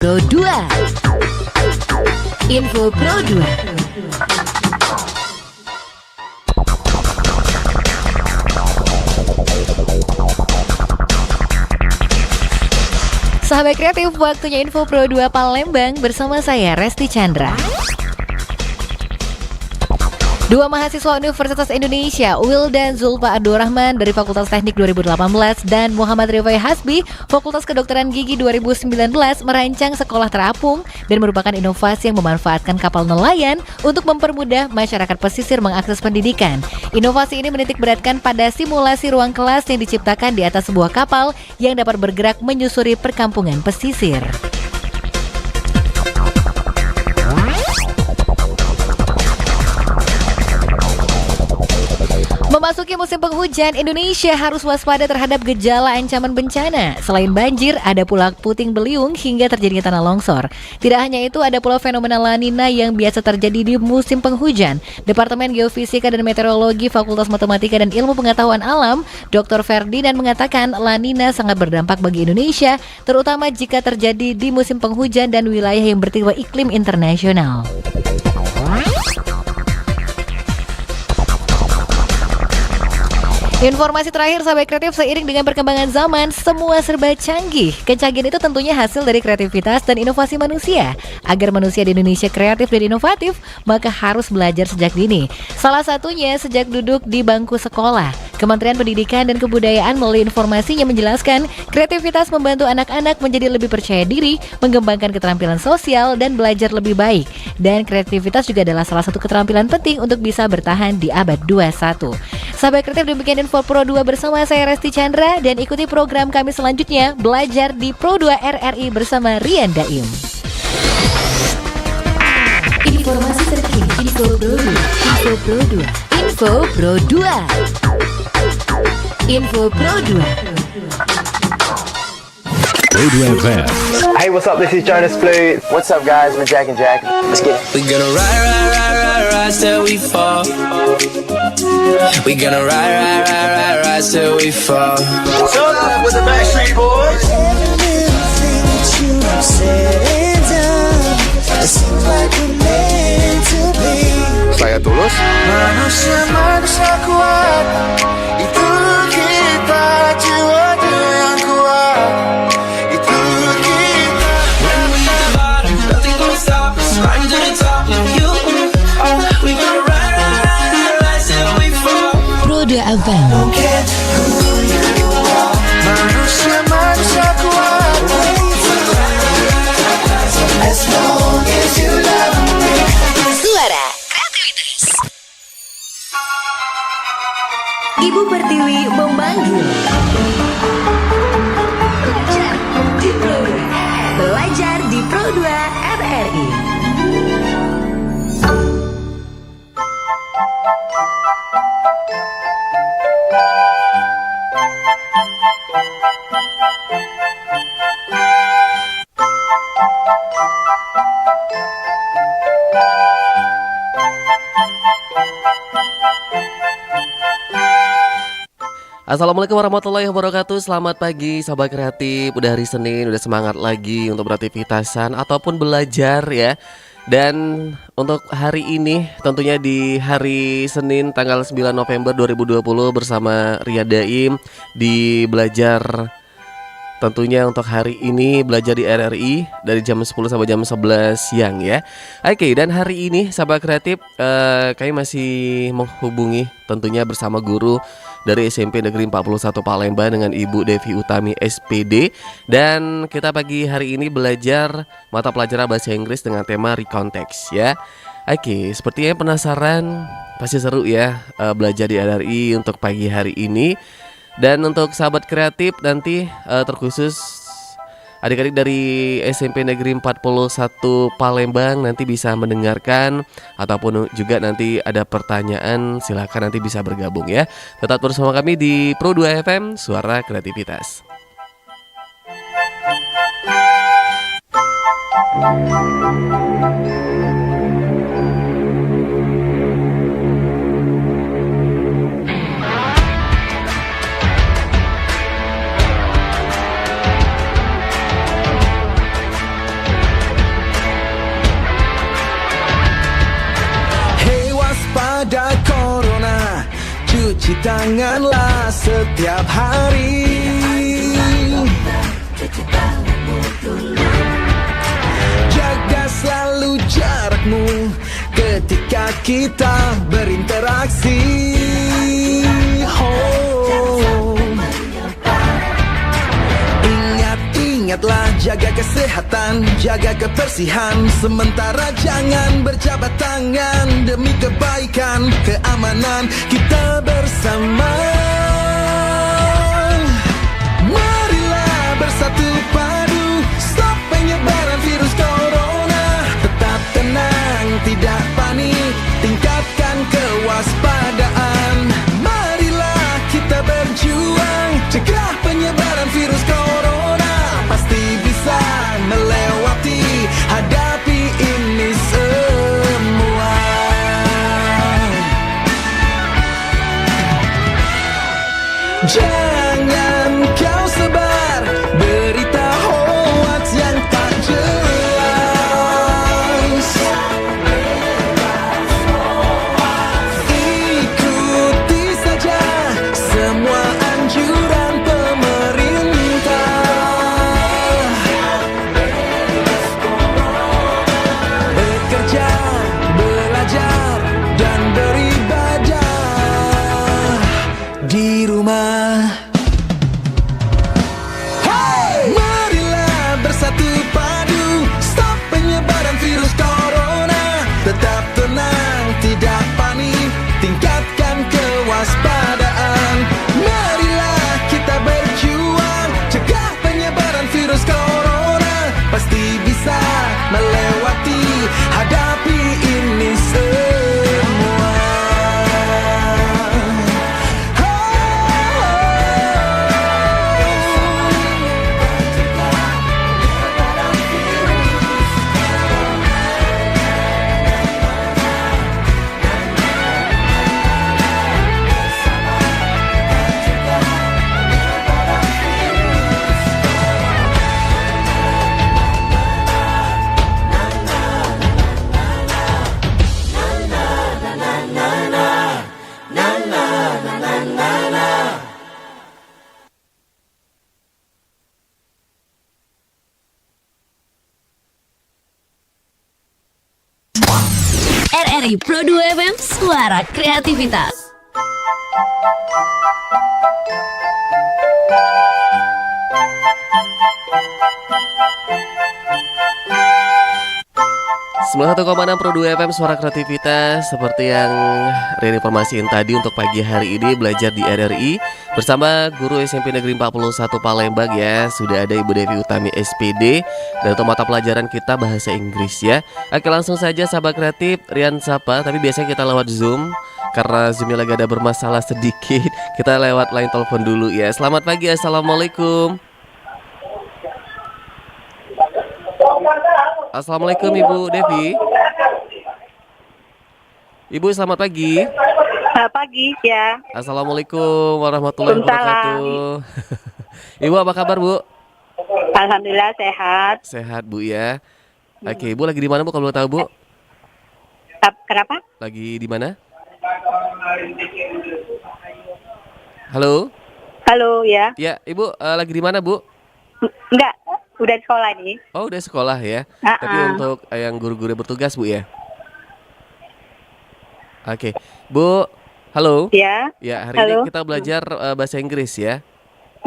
Pro 2. Info Pro 2. Sahabat kreatif, waktunya Info Pro 2 Palembang bersama saya Resti Chandra. Dua mahasiswa Universitas Indonesia, Will dan Zulfa Abdurrahman dari Fakultas Teknik 2018 dan Muhammad Rifai Hasbi, Fakultas Kedokteran Gigi 2019 merancang sekolah terapung dan merupakan inovasi yang memanfaatkan kapal nelayan untuk mempermudah masyarakat pesisir mengakses pendidikan. Inovasi ini menitik beratkan pada simulasi ruang kelas yang diciptakan di atas sebuah kapal yang dapat bergerak menyusuri perkampungan pesisir. Memasuki musim penghujan, Indonesia harus waspada terhadap gejala ancaman bencana. Selain banjir, ada pula puting beliung hingga terjadinya tanah longsor. Tidak hanya itu, ada pula fenomena La Nina yang biasa terjadi di musim penghujan. Departemen Geofisika dan Meteorologi Fakultas Matematika dan Ilmu Pengetahuan Alam, Dr. Ferdinand mengatakan La Nina sangat berdampak bagi Indonesia, terutama jika terjadi di musim penghujan dan wilayah yang bertipe iklim internasional. Informasi terakhir sahabat kreatif, seiring dengan perkembangan zaman, semua serba canggih. Kecanggihan itu tentunya hasil dari kreativitas dan inovasi manusia. Agar manusia di Indonesia kreatif dan inovatif, maka harus belajar sejak dini. Salah satunya sejak duduk di bangku sekolah. Kementerian Pendidikan dan Kebudayaan melalui informasinya menjelaskan, kreativitas membantu anak-anak menjadi lebih percaya diri, mengembangkan keterampilan sosial, dan belajar lebih baik. Dan kreativitas juga adalah salah satu keterampilan penting untuk bisa bertahan di abad 21. Sahabat kreatif, demikian Info Pro 2 bersama saya Resti Chandra, dan ikuti program kami selanjutnya, Belajar di Pro 2 RRI bersama Rian Daim. Informasi terkini, Info Pro 2, Info Pro 2, Info Pro 2, Info Pro 2. Pro 2 FM. Hey, what's up? This is Jonas Blue. What's up, guys? We're Jack and Jack. Let's get it. We gonna ride till we fall. We gonna ride till we fall. What's up with the Backstreet Boys? Everything that you said and done, it seems like we're meant to be. Saya Tulus. Manusia kuat, itu kita jiwa yang kuat. Itu kita. When we at the bottom, nothing gonna stop us. Riding to the top of you. We gonna ride till we fall. Pro 2 FM. Don't care who you are. Manusia kuat. As long as you love me. Suara kreativitas. Ibu Pertiwi memanggil. Belajar di Pro 2 RRI. Assalamualaikum warahmatullahi wabarakatuh. Selamat pagi sahabat kreatif. Udah hari Senin, udah semangat lagi untuk beraktivitasan ataupun belajar ya. Dan untuk hari ini tentunya di hari Senin tanggal 9 November 2020 bersama Ria Daim di Belajar. Tentunya untuk hari ini belajar di RRI dari jam 10 sampai jam 11 siang ya. Oke, dan hari ini sahabat kreatif kami masih menghubungi tentunya bersama guru dari SMP Negeri 41 Palembang dengan Ibu Devi Utami SPD. Dan kita pagi hari ini belajar mata pelajaran bahasa Inggris dengan tema recontext ya. Oke, sepertinya penasaran, pasti seru ya belajar di RRI untuk pagi hari ini. Dan untuk sahabat kreatif nanti terkhusus adik-adik dari SMP Negeri 41 Palembang nanti bisa mendengarkan, ataupun juga nanti ada pertanyaan silakan nanti bisa bergabung ya. Tetap bersama kami di Pro 2 FM, Suara Kreativitas. Cuci tanganlah setiap hari. Jaga selalu jarakmu ketika kita berinteraksi. Oh. Ingatlah jaga kesehatan, jaga kebersihan. Sementara jangan berjabat tangan demi kebaikan, keamanan kita bersama. Marilah bersatu padu, stop penyebaran virus corona. Tetap tenang, tidak panik, tingkatkan kewaspadaan. Marilah kita berjuang, cegah penyebaran virus corona. Pasti bisa melewati, hadapi ini semua. Jangan kau sebar berita hoax yang tak jelas. Ikuti saja semua anjuran pemerintah. Bekerja, belajar, dan beribadah di rumah. Hey! Marilah bersatu padu, stop penyebaran virus corona. Tetap tenang, tidak panik, tingkatkan kewaspadaan. Marilah kita berjuang, cegah penyebaran virus corona. Pasti bisa melewati, hadapi ini semua. RRI Pro 2 FM, suara kreativitas. Sembilan 1,6 Pro 2 FM suara kreativitas. Seperti yang Rian informasiin tadi, untuk pagi hari ini belajar di RRI bersama guru SMP Negeri 41 Palembang ya. Sudah ada Ibu Devi Utami SPD, dan untuk mata pelajaran kita bahasa Inggris ya. Oke, langsung saja sahabat kreatif, Rian sapa. Tapi biasanya kita lewat Zoom, karena Zoomnya lagi ada bermasalah sedikit. Kita lewat line telepon dulu ya. Selamat pagi, assalamualaikum. Assalamualaikum Ibu Devi. Ibu selamat pagi. Pagi ya. Assalamualaikum warahmatullahi wabarakatuh. Ibu apa kabar Bu? Alhamdulillah sehat. Sehat Bu ya. Oke, Ibu lagi di mana Bu kalau boleh tahu Bu? Kenapa? Lagi di mana? Halo? Halo ya. Ya, Ibu lagi di mana Bu? Enggak, udah di sekolah nih. Oh, udah sekolah ya. Tapi untuk yang guru-guru bertugas Bu ya. Oke, Bu. Halo. Ya. Ya, hari Halo. ini kita belajar bahasa Inggris ya.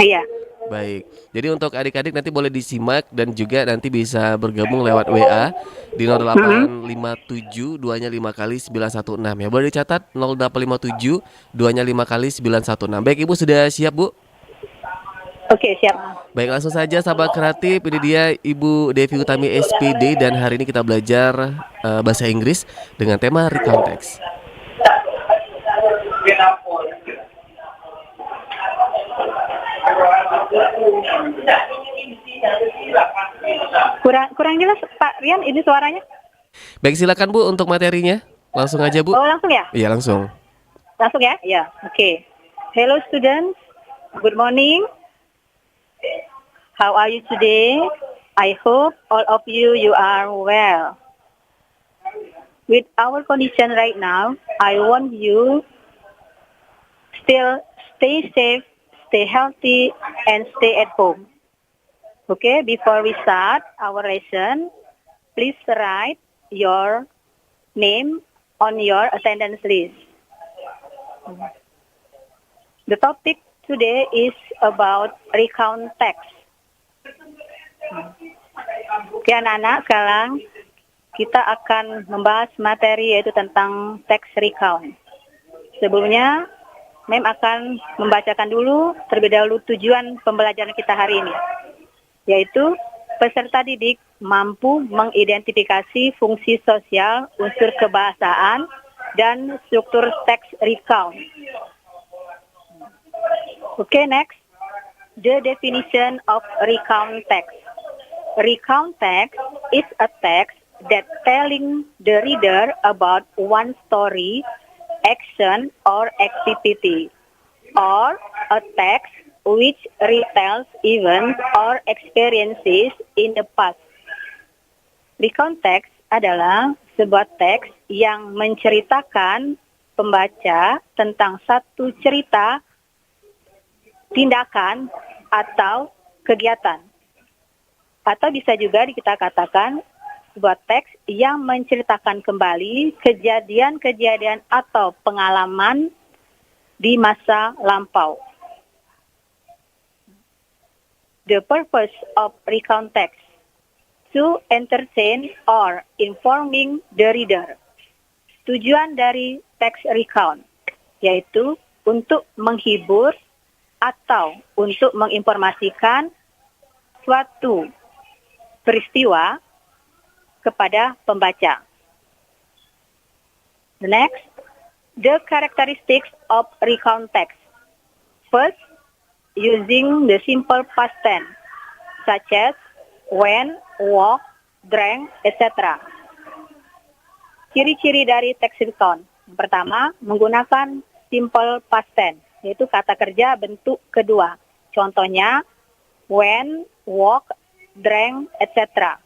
Iya. Baik. Jadi untuk adik-adik nanti boleh disimak dan juga nanti bisa bergabung lewat WA di 0857 2-nya 5 kali 916 ya. Boleh dicatat 0857 2-nya 5 kali 916. Baik, Ibu sudah siap Bu? Oke, siap. Baik, langsung saja sahabat kreatif. Ini dia Ibu Devi Utami SPD, dan hari ini kita belajar bahasa Inggris dengan tema recontext. Kurang jelas Pak Rian ini suaranya. Baik, silakan Bu untuk materinya. Langsung aja Bu. Oh, langsung ya? Iya, langsung. Langsung ya? Ya, oke. Hello students, good morning. How are you today? I hope all of you are well. With our condition right now, I want you Still, stay safe, stay healthy, and stay at home. Okay, before we start our lesson, please write your name on your attendance list. The topic today is about recount text. Oke anak-anak, sekarang kita akan membahas materi yaitu tentang text recount. Sebelumnya, Mem akan membacakan dulu terlebih dahulu tujuan pembelajaran kita hari ini, yaitu peserta didik mampu mengidentifikasi fungsi sosial, unsur kebahasaan, dan struktur teks recount. Okay, next. The definition of recount text. Recount text is a text that telling the reader about one story, action, or activity, or a text which retells events or experiences in the past. Recount text adalah sebuah teks yang menceritakan pembaca tentang satu cerita, tindakan, atau kegiatan. Atau bisa juga kita katakan sebuah teks yang menceritakan kembali kejadian-kejadian atau pengalaman di masa lampau. The purpose of recount text to entertain or informing the reader. Tujuan dari teks recount yaitu untuk menghibur atau untuk menginformasikan suatu peristiwa kepada pembaca. The next, the characteristics of recount text. First, using the simple past tense, such as went, walked, drank, etc. Ciri-ciri dari teks recount. Yang pertama, menggunakan simple past tense, yaitu kata kerja bentuk kedua. Contohnya, went, walked, drank, etc.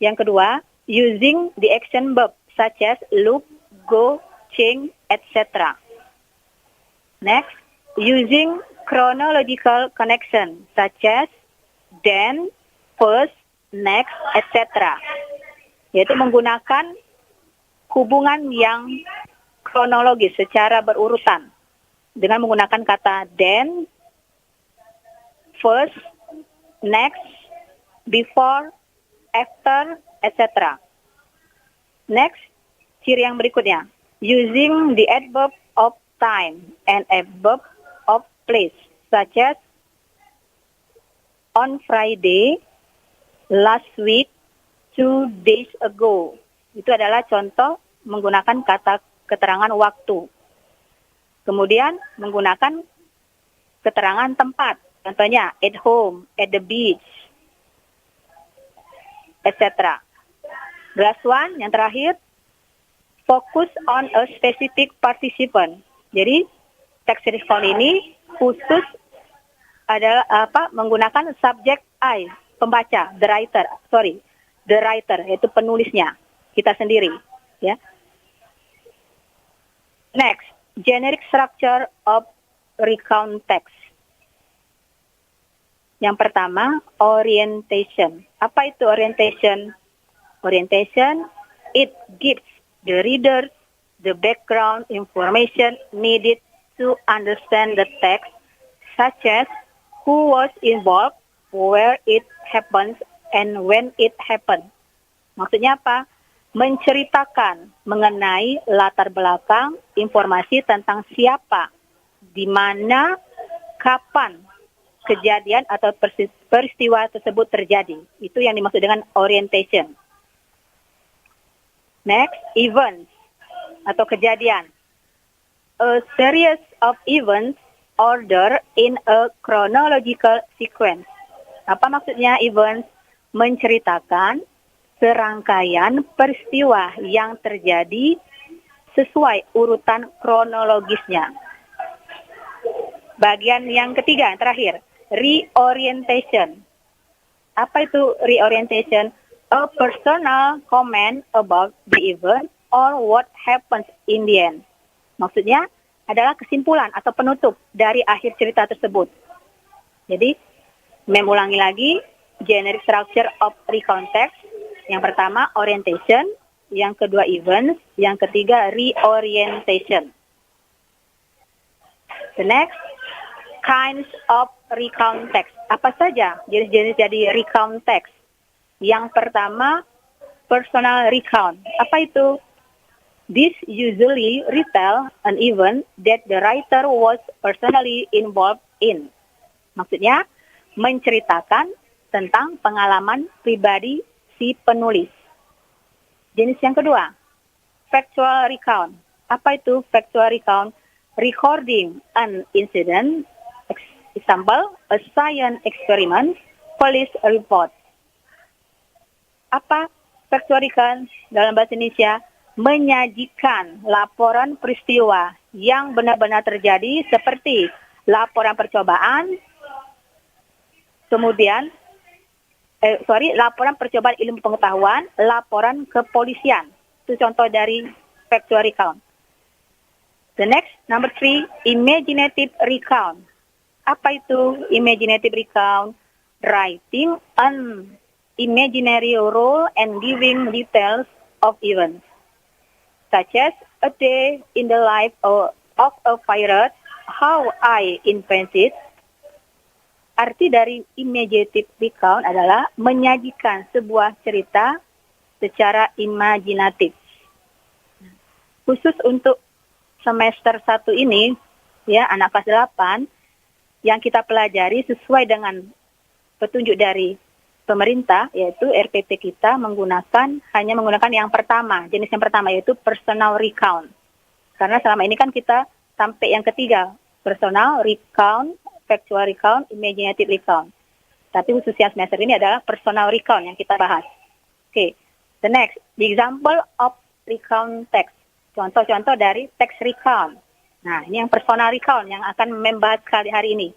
Yang kedua, using the action verb such as look, go, change, etc. Next, using chronological connection such as then, first, next, etc. Yaitu menggunakan hubungan yang kronologis secara berurutan dengan menggunakan kata then, first, next, before, after, etc. Next, ciri yang berikutnya, using the adverb of time and adverb of place, such as on Friday, last week, 2 days ago. Itu adalah contoh menggunakan kata keterangan waktu. Kemudian menggunakan keterangan tempat, contohnya at home, at the beach, etc. The last one, yang terakhir, focus on a specific participant. Jadi, teks recount ini khusus adalah menggunakan subjek I, pembaca, the writer, yaitu penulisnya, kita sendiri, ya. Next, generic structure of recount text. Yang pertama, orientation. Apa itu orientation? Orientation, it gives the reader the background information needed to understand the text, such as who was involved, where it happens, and when it happened. Maksudnya apa? Menceritakan mengenai latar belakang, informasi tentang siapa, di mana, kapan kejadian atau peristiwa tersebut terjadi. Itu yang dimaksud dengan orientation. Next, events atau kejadian. A series of events ordered in a chronological sequence. Apa maksudnya events? Menceritakan serangkaian peristiwa yang terjadi sesuai urutan kronologisnya. Bagian yang ketiga, yang terakhir, reorientation. Apa itu reorientation? A personal comment about the event or what happens in the end. Maksudnya adalah kesimpulan atau penutup dari akhir cerita tersebut. Jadi, mengulangi lagi, generic structure of recount text. Yang pertama, orientation. Yang kedua, events. Yang ketiga, reorientation. The next, kinds of recount text. Apa saja jenis-jenis dari recount text? Yang pertama, personal recount. Apa itu? This usually retell an event that the writer was personally involved in. Maksudnya, menceritakan tentang pengalaman pribadi si penulis. Jenis yang kedua, factual recount. Apa itu factual recount? Recording an incident, example, a science experiment, police report. Apa factual recount dalam bahasa Indonesia? Menyajikan laporan peristiwa yang benar-benar terjadi seperti laporan percobaan, kemudian laporan percobaan ilmu pengetahuan, laporan kepolisian. Itu contoh dari factual recount. The next, number 3, imaginative recount. Apa itu imaginative recount? Writing an imaginary role and giving details of events, such as a day in the life of a pirate, how I invented. Arti dari imaginative recount adalah menyajikan sebuah cerita secara imajinatif. Khusus untuk semester 1 ini, ya, anak kelas 8, yang kita pelajari sesuai dengan petunjuk dari pemerintah, yaitu RPP kita hanya menggunakan yang pertama, jenis yang pertama, yaitu personal recount. Karena selama ini kan kita sampai yang ketiga, personal recount, factual recount, imaginative recount. Tapi khususnya semester ini adalah personal recount yang kita bahas. Oke, the next, the example of recount text. Contoh-contoh dari text recount. Nah, ini yang personal recount yang akan membahas hari ini.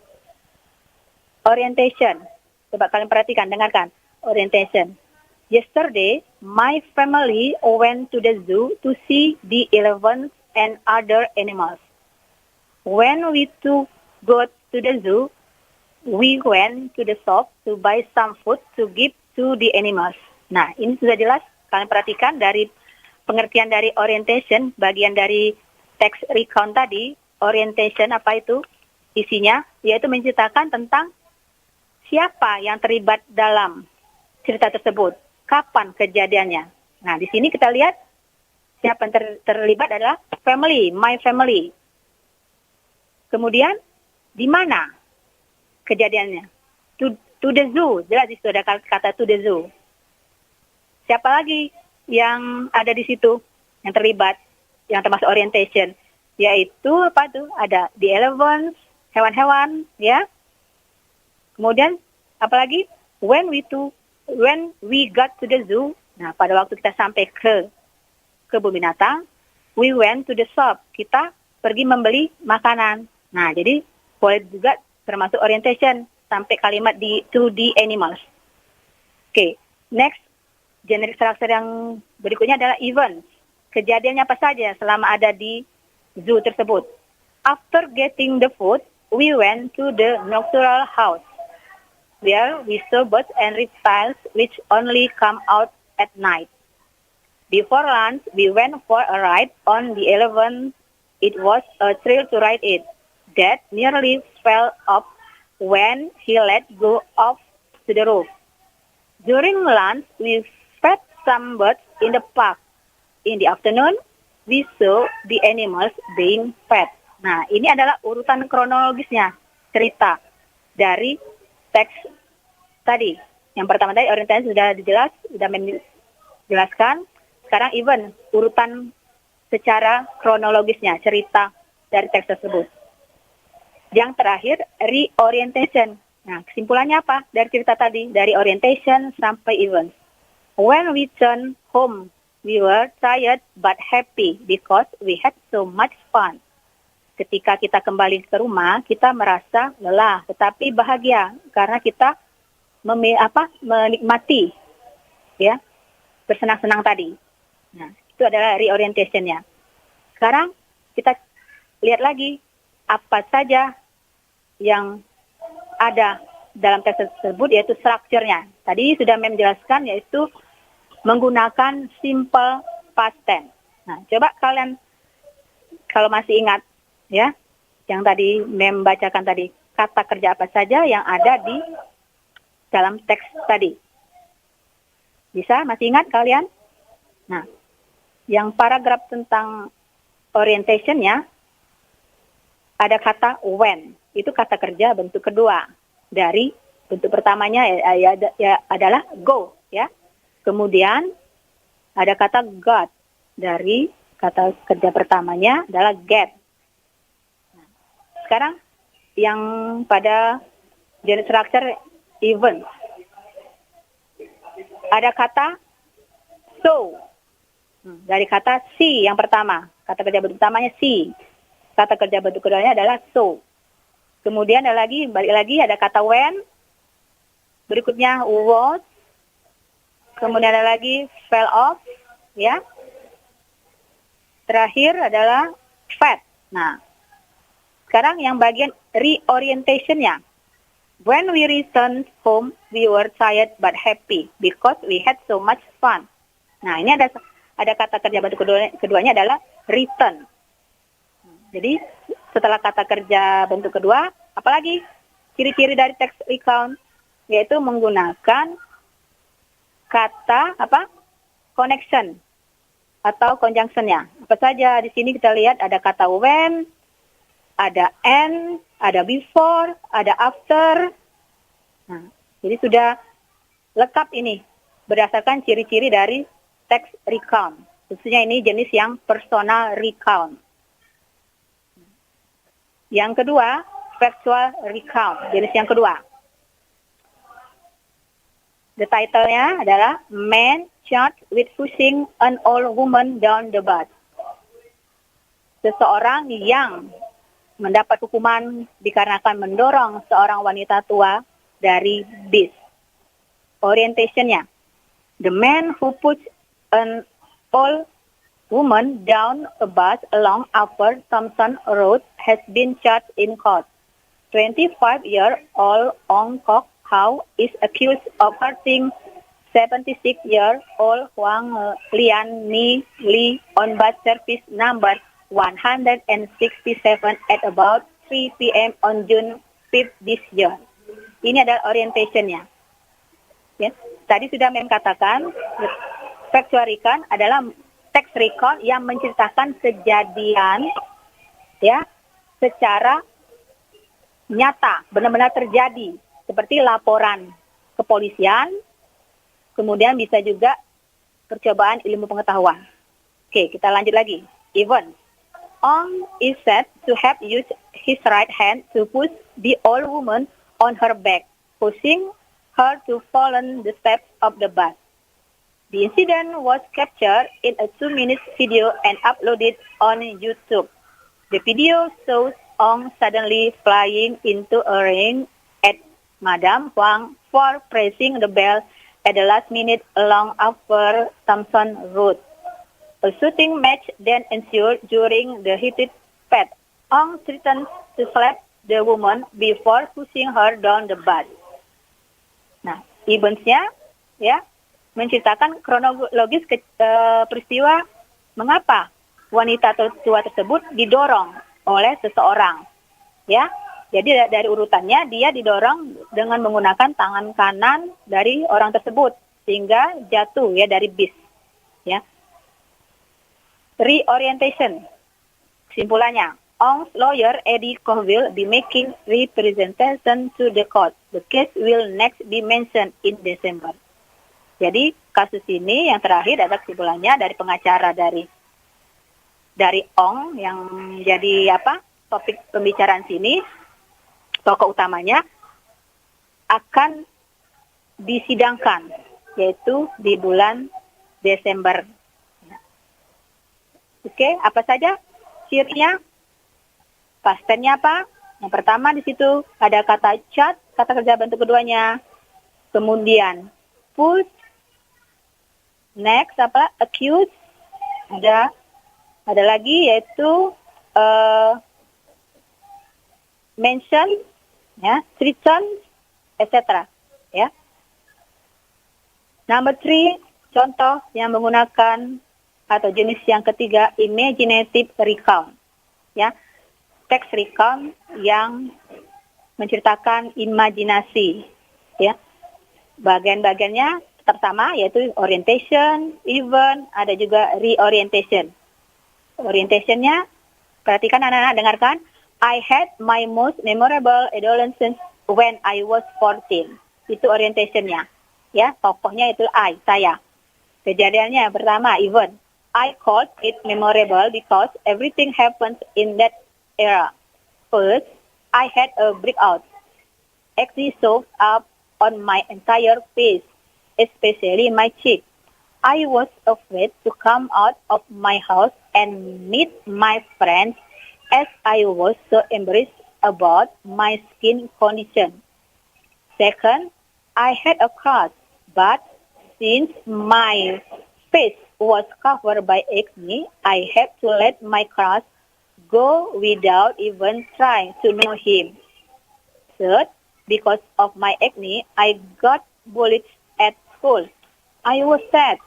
Orientation. Coba kalian perhatikan, dengarkan. Orientation. Yesterday, my family went to the zoo to see the elephants and other animals. When we go to the zoo, we went to the shop to buy some food to give to the animals. Nah, ini sudah jelas. Kalian perhatikan dari pengertian dari orientation, bagian dari text recount tadi. Orientation apa itu? Isinya, yaitu menceritakan tentang siapa yang terlibat dalam cerita tersebut, kapan kejadiannya. Nah, di sini kita lihat siapa yang terlibat adalah family, my family. Kemudian, di mana kejadiannya? To the zoo, jelas di situ ada kata to the zoo. Siapa lagi yang ada di situ, yang terlibat, yang termasuk orientation? Yaitu apa tuh? Ada the elephants, hewan-hewan, ya. Kemudian apalagi when we got to the zoo. Nah, pada waktu kita sampai ke kebun binatang, we went to the shop. Kita pergi membeli makanan. Nah, jadi boleh juga termasuk orientation sampai kalimat to the animals. Oke, next generic structure yang berikutnya adalah events. Kejadiannya apa saja selama ada di zoo tersebut. After getting the food, we went to the nocturnal house, where we saw birds and reptiles which only come out at night. Before lunch, we went for a ride on the elephant. It was a thrill to ride it. Dad nearly fell off when he let go off to the roof. During lunch, we fed some birds in the park. In the afternoon, we saw the animals being fed. Nah, ini adalah urutan kronologisnya, cerita dari teks tadi. Yang pertama tadi orientasi sudah menjelaskan. Sekarang event, urutan secara kronologisnya, cerita dari teks tersebut. Yang terakhir, reorientation. Nah, kesimpulannya apa dari cerita tadi? Dari orientation sampai event. When we turned home, we were tired but happy because we had so much fun. Ketika kita kembali ke rumah, kita merasa lelah tetapi bahagia karena kita menikmati, ya, bersenang-senang tadi. Nah, itu adalah reorientation-nya. Sekarang kita lihat lagi apa saja yang ada dalam teks tersebut, yaitu strukturnya. Tadi sudah Mem jelaskan, yaitu menggunakan simple past tense. Nah, coba kalian kalau masih ingat ya, yang tadi Mem bacakan tadi, kata kerja apa saja yang ada di dalam teks tadi. Bisa? Masih ingat kalian? Nah, yang paragraf tentang orientation-nya ada kata when. Itu kata kerja bentuk kedua dari bentuk pertamanya adalah go ya. Kemudian ada kata got dari kata kerja pertamanya adalah get. Nah, sekarang yang pada unit structure event ada kata so. Dari kata see yang pertama, kata kerja bentuk pertamanya see. Kata kerja bentuk keduanya adalah so. Kemudian ada lagi, balik lagi ada kata when. Berikutnya was. Kemudian ada lagi fell off, ya. Terakhir adalah fat. Nah, sekarang yang bagian reorientation-nya. When we returned home, we were tired but happy because we had so much fun. Nah, ini ada kata kerja bentuk keduanya adalah return. Jadi setelah kata kerja bentuk kedua, apalagi ciri-ciri dari text recount, yaitu menggunakan kata connection atau conjunction-nya. Apa saja di sini kita lihat ada kata when, ada and, ada before, ada after. Nah, jadi sudah lengkap ini berdasarkan ciri-ciri dari text recount. Khususnya ini jenis yang personal recount. Yang kedua, factual recount, jenis yang kedua. The title-nya adalah Man Charged with Pushing an Old Woman Down the Bus. Seseorang yang mendapat hukuman dikarenakan mendorong seorang wanita tua dari bis. Orientation-nya. The man who pushed an old woman down a bus along Upper Thompson Road has been charged in court. 25-year-old Ong Kok Hau is accused of hurting 76-year-old Huang Lian Ni Li on bus service number 167 at about 3 p.m. on June 5th this year. Ini adalah orientation-nya. Ya, tadi sudah mengatakan factual recount adalah text recount yang menceritakan kejadian ya secara nyata, benar-benar terjadi, seperti laporan kepolisian, kemudian bisa juga percobaan ilmu pengetahuan. Oke, kita lanjut lagi. Event. Ong is said to have used his right hand to push the old woman on her back, pushing her to fall on the steps of the bus. The incident was captured in a 2-minute video and uploaded on YouTube. The video shows Ong suddenly flying into a ring at Madame Huang for pressing the bell at the last minute along Upper Thompson Road. A shooting match then ensued during the heated fight. Ong threatened to slap the woman before pushing her down the bus. Nah, events-nya ya menceritakan kronologis peristiwa mengapa wanita tua tersebut didorong oleh seseorang. Ya, jadi dari urutannya dia didorong dengan menggunakan tangan kanan dari orang tersebut sehingga jatuh ya dari bis. Ya. Reorientation. Kesimpulannya, Ong's lawyer Eddie Koh will be making representation to the court. The case will next be mentioned in December. Jadi kasus ini yang terakhir adalah kesimpulannya dari pengacara dari Ong yang jadi topik pembicaraan sini, tokoh utamanya akan disidangkan yaitu di bulan Desember. Oke, apa saja cirinya? Pastennya apa? Yang pertama di situ ada kata chat, kata kerja bentuk keduanya. Kemudian push. Next accuse. Ada lagi yaitu mention, ya, threaten, etc. Ya. Number 3, contoh yang menggunakan atau jenis yang ketiga, imaginative recount. Ya. Teks recount yang menceritakan imajinasi. Ya. Bagian-bagiannya tetap sama, yaitu orientation, event, ada juga reorientation. Orientationnya, perhatikan anak-anak, dengarkan. I had my most memorable adolescence when I was 14. Itu orientationnya. Ya, tokohnya itu I, saya. Kejadiannya yang pertama, event. I called it memorable because everything happens in that era. First, I had a breakout. Acne showed up on my entire face, especially my cheek. I was afraid to come out of my house and meet my friends as I was so embarrassed about my skin condition. Second, I had a crush, but since my face was covered by acne, I had to let my crush go without even trying to know him. Third, because of my acne, I got bullied at school. I was sad.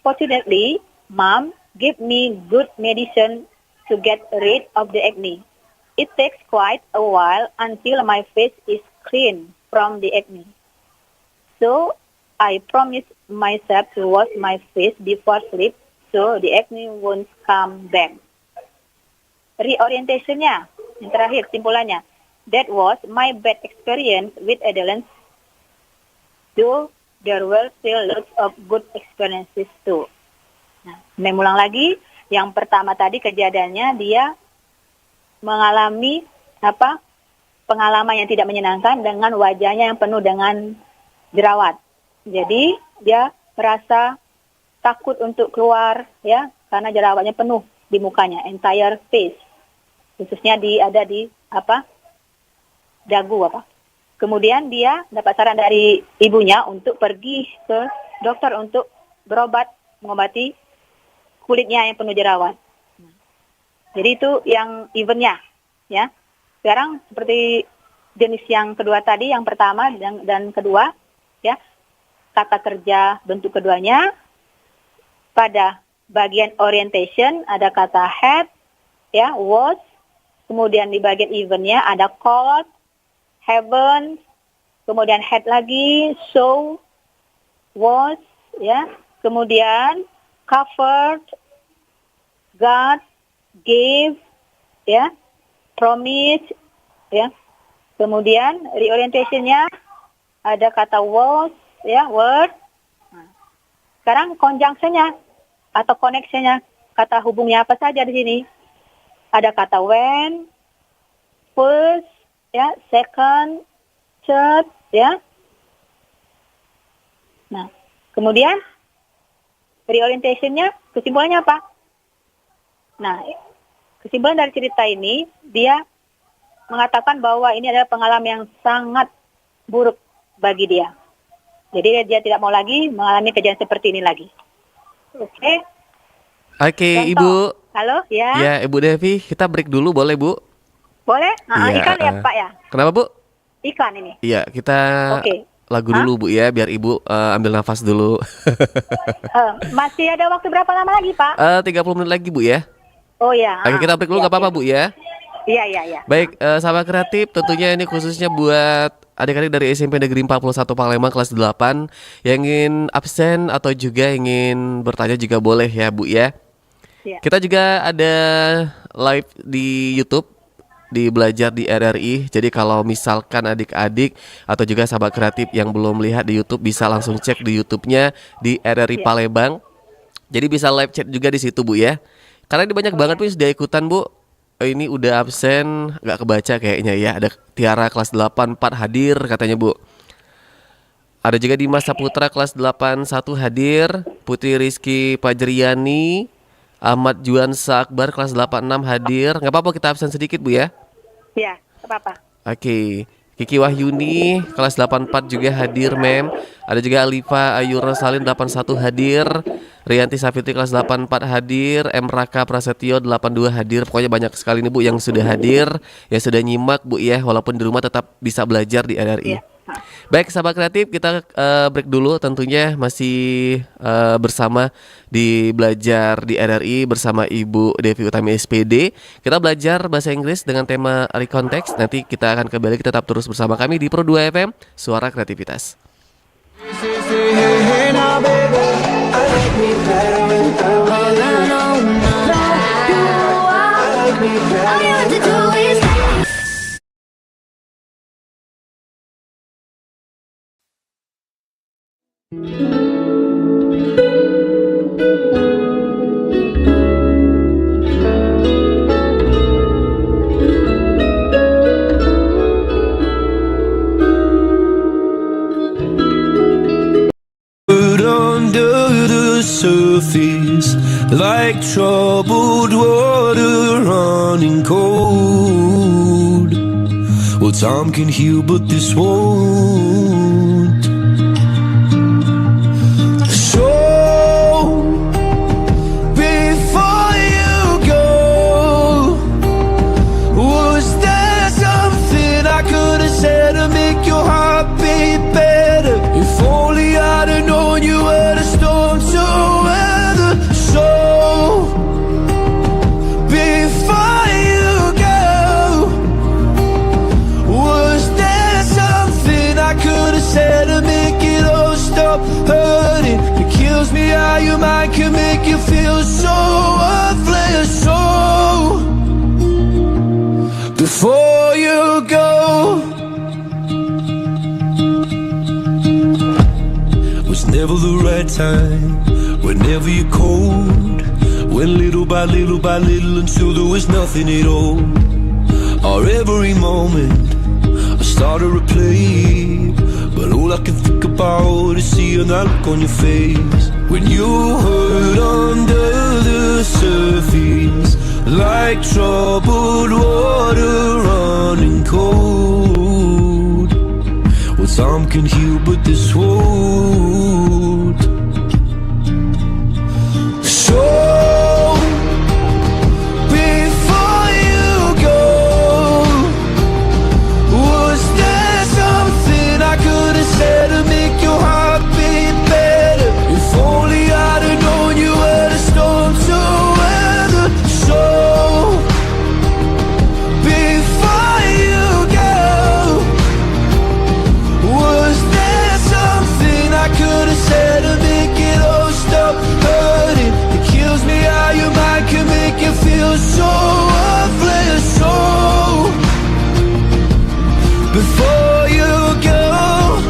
Fortunately, Mom gave me good medicine to get rid of the acne. It takes quite a while until my face is clean from the acne. So, I promised myself to wash my face before sleep so the acne won't come back. Reorientationnya, yang terakhir, kesimpulannya. That was my bad experience with adolescence, though there were still lots of good experiences too. Nah, mengulang lagi, yang pertama tadi kejadiannya dia mengalami pengalaman yang tidak menyenangkan dengan wajahnya yang penuh dengan jerawat. Jadi dia merasa takut untuk keluar, ya, karena jerawatnya penuh di mukanya, entire face, khususnya ada di dagu Kemudian dia dapat saran dari ibunya untuk pergi ke dokter untuk mengobati kulitnya yang penuh jerawat. Jadi itu yang eventnya, ya. Sekarang seperti jenis yang kedua tadi, yang pertama dan kedua, ya. Kata kerja bentuk keduanya. Pada bagian orientation ada kata had, ya, was. Kemudian di bagian eventnya ada called, haven't, kemudian had lagi, so, was, ya. Kemudian covered, got, gave, ya, promise, ya. Kemudian reorientationnya ada kata was, ya, word. Nah, sekarang conjunctionnya atau connectionnya, kata hubungnya apa saja di sini? Ada kata when, first, ya, second, third, ya. Nah, kemudian reorientationnya, kesimpulannya apa? Nah, kesimpulan dari cerita ini, dia mengatakan bahwa ini adalah pengalaman yang sangat buruk bagi dia. Jadi dia tidak mau lagi mengalami kejadian seperti ini lagi. Oke. Oke, Contoh. Ibu. Halo, ya. Ya, Ibu Devi, kita break dulu boleh, Bu? Boleh? Iya, Ikan ya, Pak, ya? Kenapa, Bu? Ikan ini. Iya, kita Oke. lagu dulu, Bu, ya, biar Ibu ambil nafas dulu. Masih ada waktu berapa lama lagi, Pak? 30 menit lagi, Bu, ya. Oh ya. Oke, kita break dulu, nggak apa-apa, Bu, ya. Iya. Baik, sahabat kreatif, tentunya ini khususnya buat adik-adik dari SMP Negeri 41 Palembang kelas 8 yang ingin absen atau juga ingin bertanya juga boleh ya, Bu, ya. Iya. Kita juga ada live di YouTube di Belajar di RRI. Jadi kalau misalkan adik-adik atau juga sahabat kreatif yang belum lihat di YouTube bisa langsung cek di YouTube-nya di RRI Palembang. Jadi bisa live chat juga di situ, Bu, ya. Karena ini banyak banget nih sudah ikutan, Bu. Ini udah absen, nggak kebaca kayaknya ya. Ada Tiara kelas 8 4 hadir katanya, Bu. Ada juga Dimas Saputra kelas 81 hadir, Putri Rizky Pajriani, Ahmad Juan Sakbar kelas 86 hadir. Nggak apa-apa kita absen sedikit, Bu, ya. Iya, apa-apa. Oke. Kiki Wahyuni kelas 84 juga hadir mem. Ada juga Alifa Ayu Rosalin 81 hadir. Rianti Safitri kelas 84 hadir. M Raka Prasetyo 82 hadir. Pokoknya banyak sekali nih Bu yang sudah hadir, yang sudah nyimak Bu ya, walaupun di rumah tetap bisa belajar di RRI. Baik sahabat kreatif, kita break dulu, tentunya masih bersama di Belajar di RRI bersama Ibu Devi Utami SPD. Kita belajar bahasa Inggris dengan tema Recontext. Nanti kita akan kembali, kita tetap terus bersama kami di Pro 2 FM, Suara Kreativitas. Under the surface, like troubled water running cold. Well, time can heal, but this won't. So, before you go, was there something I could have said to make your heart beat better? If only I'd have known you were the storm to weather. So, before you go, was there something I could have said to make it all stop hurting? It kills me how your mind can make you feel so worthless. So, before you go, was never the right time, whenever you're cold. Went little by little by little until there was nothing at all. Or every moment I started to replay, but all I can think about is seeing that look on your face. When you hurt under the surface, like troubled water running cold. Well, time can heal, but this won't. So, before you go, was there something I could have said to make your heart beat better? If only I'd have known you were the storm to weather. So, before you go, was there something I could have said to make it all stop hurting? It kills me how your mind can make you feel so worthless. So, before you go,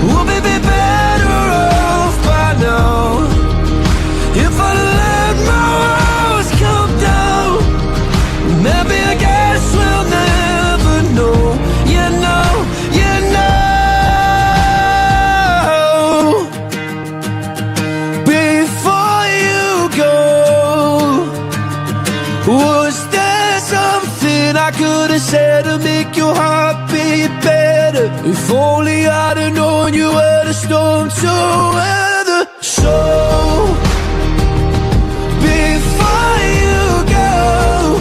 we'll be better off by now. If I let my walls come down, maybe I guess we'll never know. You know, you know. Before you go, was there something I could have said to make your heart beat better? If only I'd have known you were the storm to weather. So, before you go,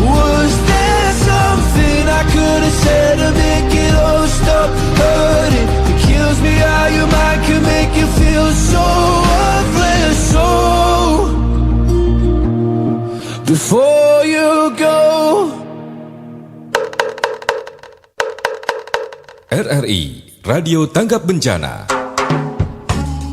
was there something I could have said to make it all stop hurting? It kills me how your mind can make you feel so worthless. So, before you go. RRI Radio Tanggap Bencana.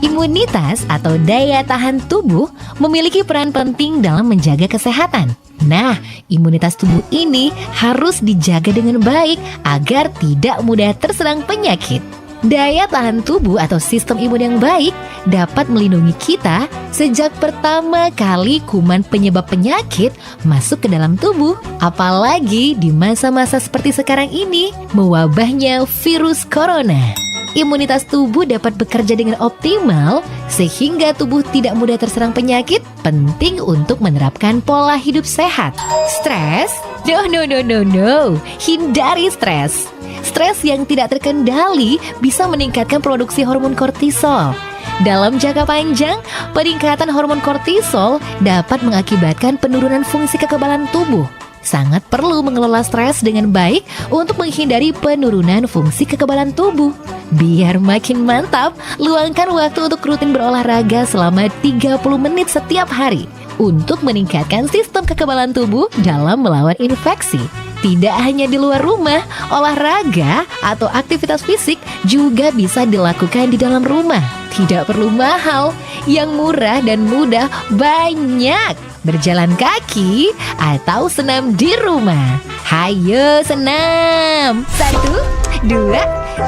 Imunitas atau daya tahan tubuh memiliki peran penting dalam menjaga kesehatan. Nah, imunitas tubuh ini harus dijaga dengan baik agar tidak mudah terserang penyakit. Daya tahan tubuh atau sistem imun yang baik dapat melindungi kita sejak pertama kali kuman penyebab penyakit masuk ke dalam tubuh. Apalagi di masa-masa seperti sekarang ini, mewabahnya virus corona. Imunitas tubuh dapat bekerja dengan optimal sehingga tubuh tidak mudah terserang penyakit. Penting untuk menerapkan pola hidup sehat. Stres No, no, no, no, no. Hindari stres. Stres yang tidak terkendali bisa meningkatkan produksi hormon kortisol. Dalam jangka panjang, peningkatan hormon kortisol dapat mengakibatkan penurunan fungsi kekebalan tubuh. Sangat perlu mengelola stres dengan baik untuk menghindari penurunan fungsi kekebalan tubuh. Biar makin mantap, luangkan waktu untuk rutin berolahraga selama 30 menit setiap hari untuk meningkatkan sistem kekebalan tubuh dalam melawan infeksi. Tidak hanya di luar rumah, olahraga atau aktivitas fisik juga bisa dilakukan di dalam rumah. Tidak perlu mahal, yang murah dan mudah banyak. Berjalan kaki atau senam di rumah. Hayo senam. 1, 2,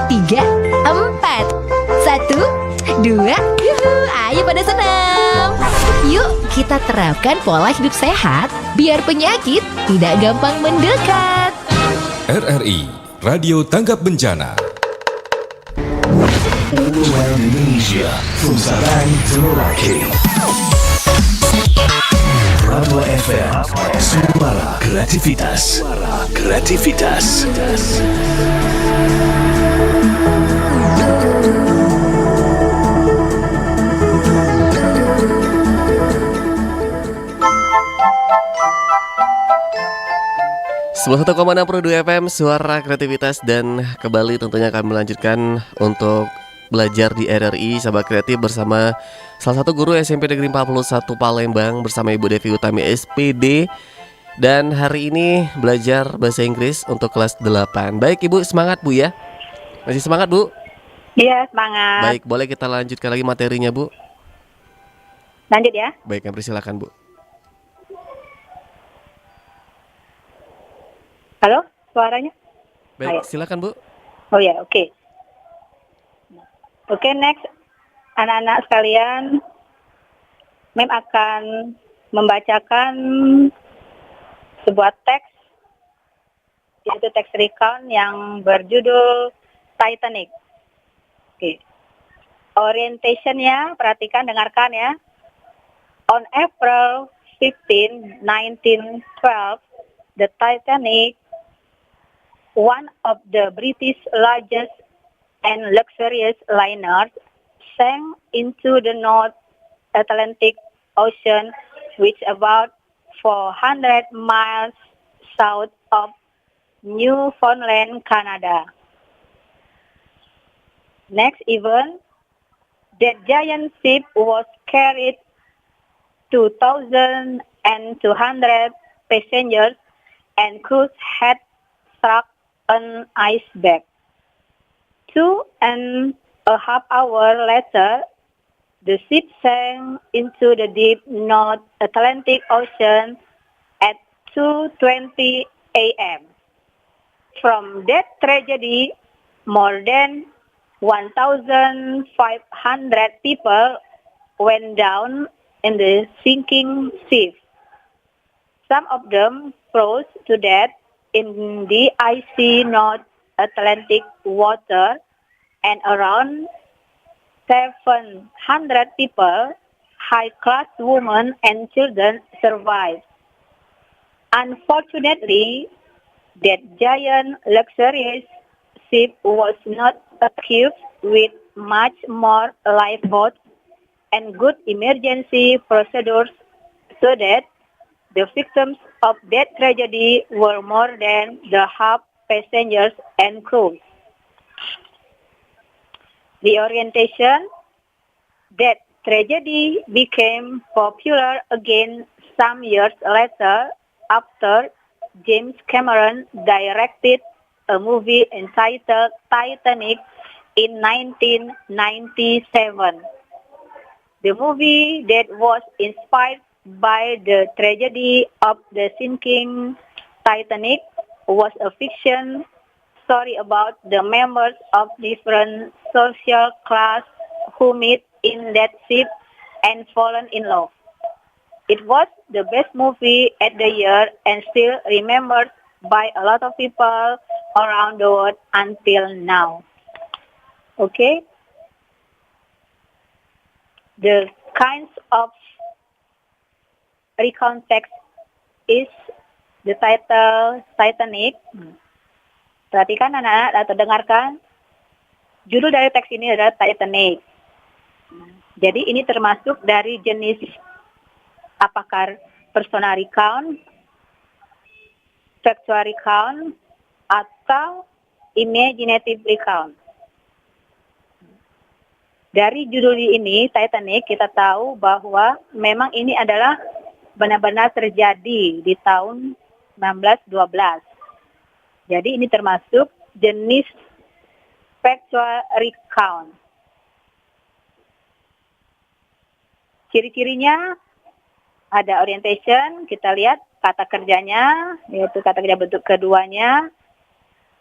3, 4. 1, 2, yuhu, ayo pada senam. Yuk kita terapkan pola hidup sehat biar penyakit tidak gampang mendekat. RRI Radio Tanggap Bencana. Around Indonesia, from Sabang to Merauke. Rabu FM, suara kreativitas. Suara kreativitas. Sebuah 1,62 FM, suara kreativitas, dan kembali tentunya akan melanjutkan untuk belajar di RRI Sahabat Kreatif bersama salah satu guru SMP Negeri 41 Palembang bersama Ibu Devi Utami SPD. Dan hari ini belajar bahasa Inggris untuk kelas 8. Baik Ibu, semangat Bu ya. Masih semangat Bu? Iya, semangat. Baik, boleh kita lanjutkan lagi materinya Bu? Lanjut ya. Baik, silakan Bu. Halo, suaranya? Baik, Ayo. silakan Bu. Oh ya, oke. Oke, next. Anak-anak sekalian, Mem akan membacakan sebuah teks, yaitu teks recount yang berjudul Titanic. Oke. Orientationnya, perhatikan, dengarkan ya. On April 15, 1912, the Titanic, one of the British largest and luxurious liners, sank into the North Atlantic Ocean, which about 400 miles south of Newfoundland, Canada. Next event, that giant ship was carried 2,200 passengers and crew had struck an iceberg. 2.5 hours later, the ship sank into the deep North Atlantic Ocean at 2:20 a.m. From that tragedy, more than 1,500 people went down in the sinking ship. Some of them froze to death in the icy North Atlantic water, and around 700 people, high-class women and children, survived. Unfortunately, that giant luxurious ship was not equipped with much more lifeboats and good emergency procedures, so that the victims of that tragedy were more than the half passengers and crew. The orientation, that tragedy became popular again some years later after James Cameron directed a movie entitled Titanic in 1997. The movie that was inspired by the tragedy of the sinking Titanic was a fiction story about the members of different social class who meet in that ship and fallen in love. It was the best movie at the year and still remembered by a lot of people around the world until now. Okay? The kinds of recount text is the title Titanic. Perhatikan anak-anak atau dengarkan. Judul dari teks ini adalah Titanic. Jadi ini termasuk dari jenis apakah personal recount, factual recount, atau imaginative recount. Dari judul ini, Titanic, kita tahu bahwa memang ini adalah benar-benar terjadi di tahun 1912. Jadi ini termasuk jenis factual recount. Ciri-cirinya ada orientation, kita lihat kata kerjanya, yaitu kata kerja bentuk keduanya.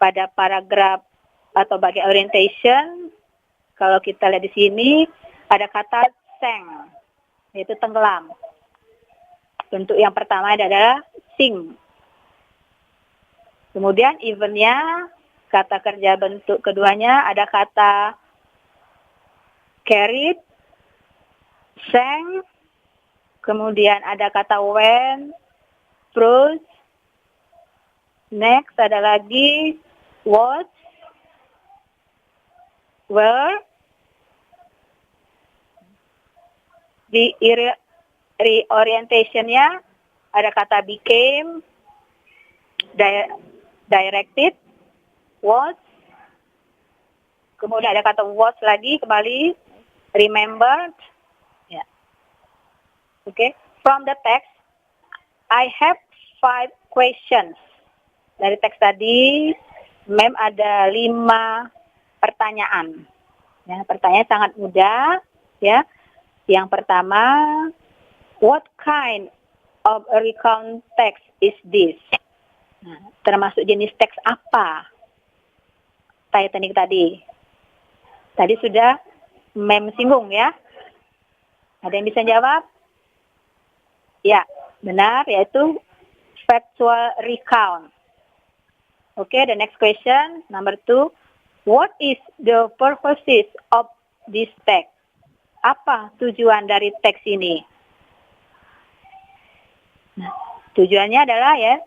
Pada paragraf atau bagian orientation, kalau kita lihat di sini, ada kata sank, yaitu tenggelam. Bentuk yang pertama adalah sink. Kemudian eventnya, kata kerja bentuk keduanya ada kata carried, sank, kemudian ada kata when, froze, next ada lagi was, were, di reorientation-nya ada kata became, directed, was, kemudian ada kata was lagi kembali, remembered. Ya. Okay. From the text, I have 5 questions. Dari teks tadi, Mem ada 5 pertanyaan. Ya, pertanyaan sangat mudah. Ya. Yang pertama, what kind of a recount text is this? Nah, termasuk jenis teks apa? Titanic tadi. Tadi sudah Mem singgung ya. Ada yang bisa jawab? Ya, benar, yaitu factual recount. Okay, the next question, number 2. What is the purposes of this text? Apa tujuan dari teks ini? Nah, tujuannya adalah ya,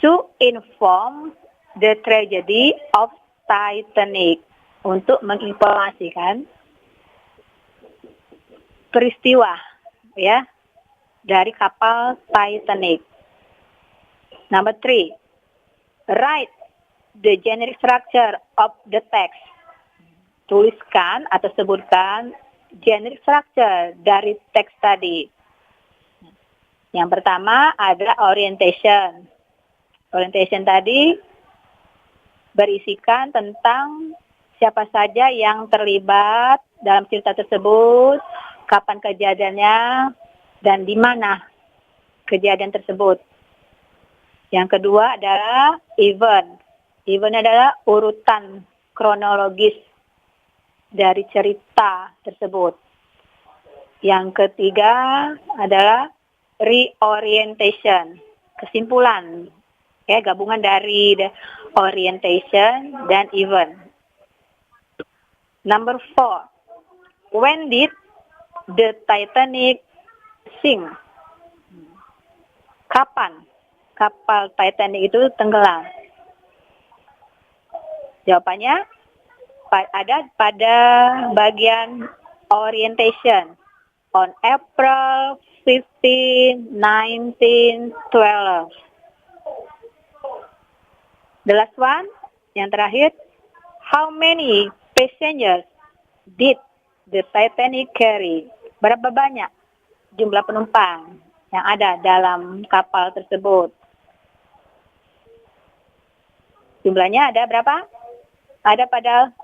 to inform the tragedy of Titanic. Untuk menginformasikan peristiwa ya dari kapal Titanic. Number 3. Write the generic structure of the text. Tuliskan atau sebutkan generic structure dari teks tadi. Yang pertama ada orientation. Orientation tadi berisikan tentang siapa saja yang terlibat dalam cerita tersebut, kapan kejadiannya, dan di mana kejadian tersebut. Yang kedua adalah event. Event adalah urutan kronologis dari cerita tersebut. Yang ketiga adalah reorientation, kesimpulan, ya, gabungan dari orientation dan event. Number 4, when did the Titanic sink? Kapan kapal Titanic itu tenggelam? Jawabannya ada pada bagian orientation on April 15, 1912. The last one, yang terakhir, how many passengers did the Titanic carry? Berapa banyak jumlah penumpang yang ada dalam kapal tersebut? Jumlahnya ada berapa? Ada pada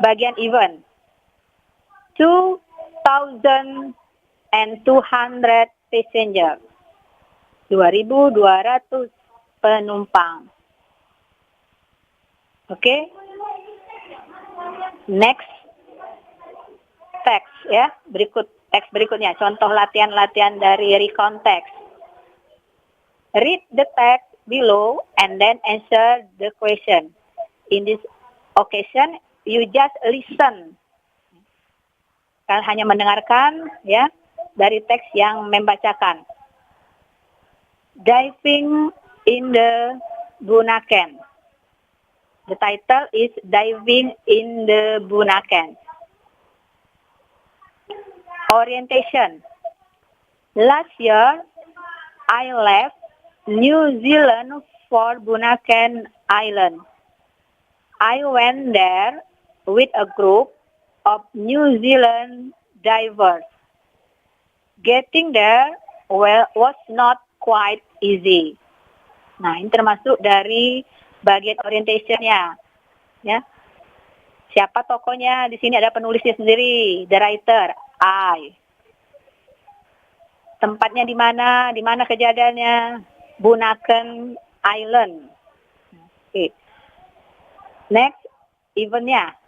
bagian event. 2,200 passengers. 2.200 penumpang. Oke. Next text ya, teks berikutnya, contoh latihan-latihan dari recount text. Read the text below and then answer the question. In this occasion, you just listen. Kalian hanya mendengarkan ya dari teks yang membacakan. Diving in the Bunaken. The title is Diving in the Bunaken. Orientation. Last year, I left New Zealand for Bunaken Island. I went there with a group of New Zealand divers. Getting there was not quite easy. Nah, ini termasuk dari bagian orientation-nya. Ya. Siapa tokohnya? Di sini ada penulisnya sendiri, the writer, I. Tempatnya di mana? Di mana kejadiannya? Bunaken Island. Oke. Next, eventnya.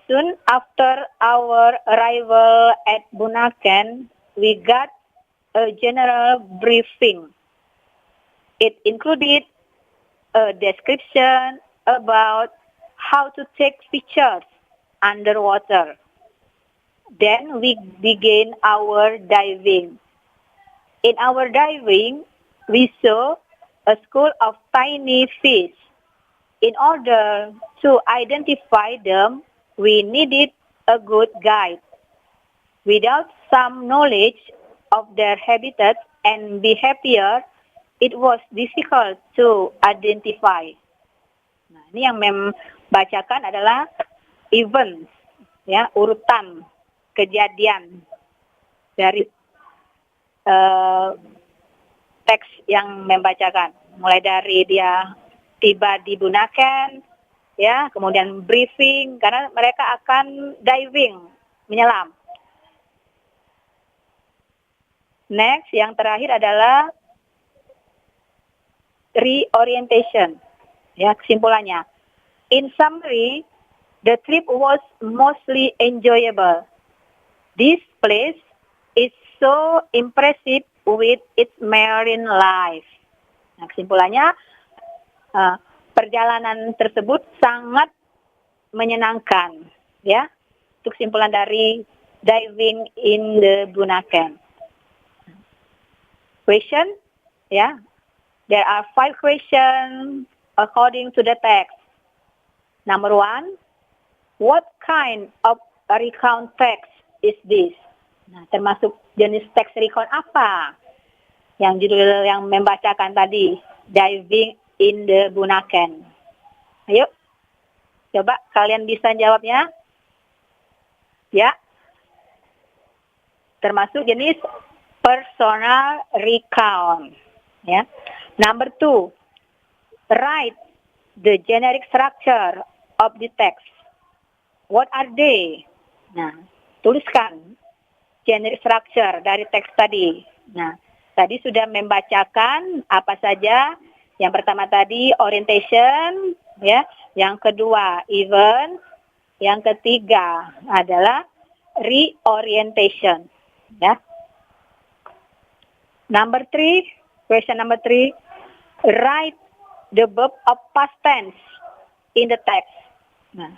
Soon after our arrival at Bunaken, we got a general briefing. It included a description about how to take pictures underwater. Then we began our diving. In our diving, we saw a school of tiny fish. In order to identify them, we needed a good guide. Without some knowledge of their habitat and behavior, it was difficult to identify. Nah, ini yang membacakan adalah events, ya, urutan kejadian dari teks yang membacakan. Mulai dari dia tiba di Bunaken, ya, kemudian briefing karena mereka akan diving, menyelam. Next, yang terakhir adalah reorientation. Ya, kesimpulannya. In summary, the trip was mostly enjoyable. This place is so impressive with its marine life. Nah, kesimpulannya, perjalanan tersebut sangat menyenangkan, ya. Itu kesimpulan dari diving in the Bunaken. Question, ya. There are 5 questions according to the text. Number 1, what kind of recount text is this? Nah, termasuk jenis teks recount apa? Yang judul yang membacakan tadi, Diving in the Bunaken. Ayo, coba kalian bisa jawabnya. Ya, termasuk jenis personal recount. Ya. Number 2, write the generic structure of the text. What are they? Nah, tuliskan generic structure dari teks tadi. Nah, tadi sudah membacakan apa saja. Yang pertama tadi orientation, ya. Yang kedua event. Yang ketiga adalah reorientation, ya. Number 3, question number 3, write the verb of past tense in the text. Nah,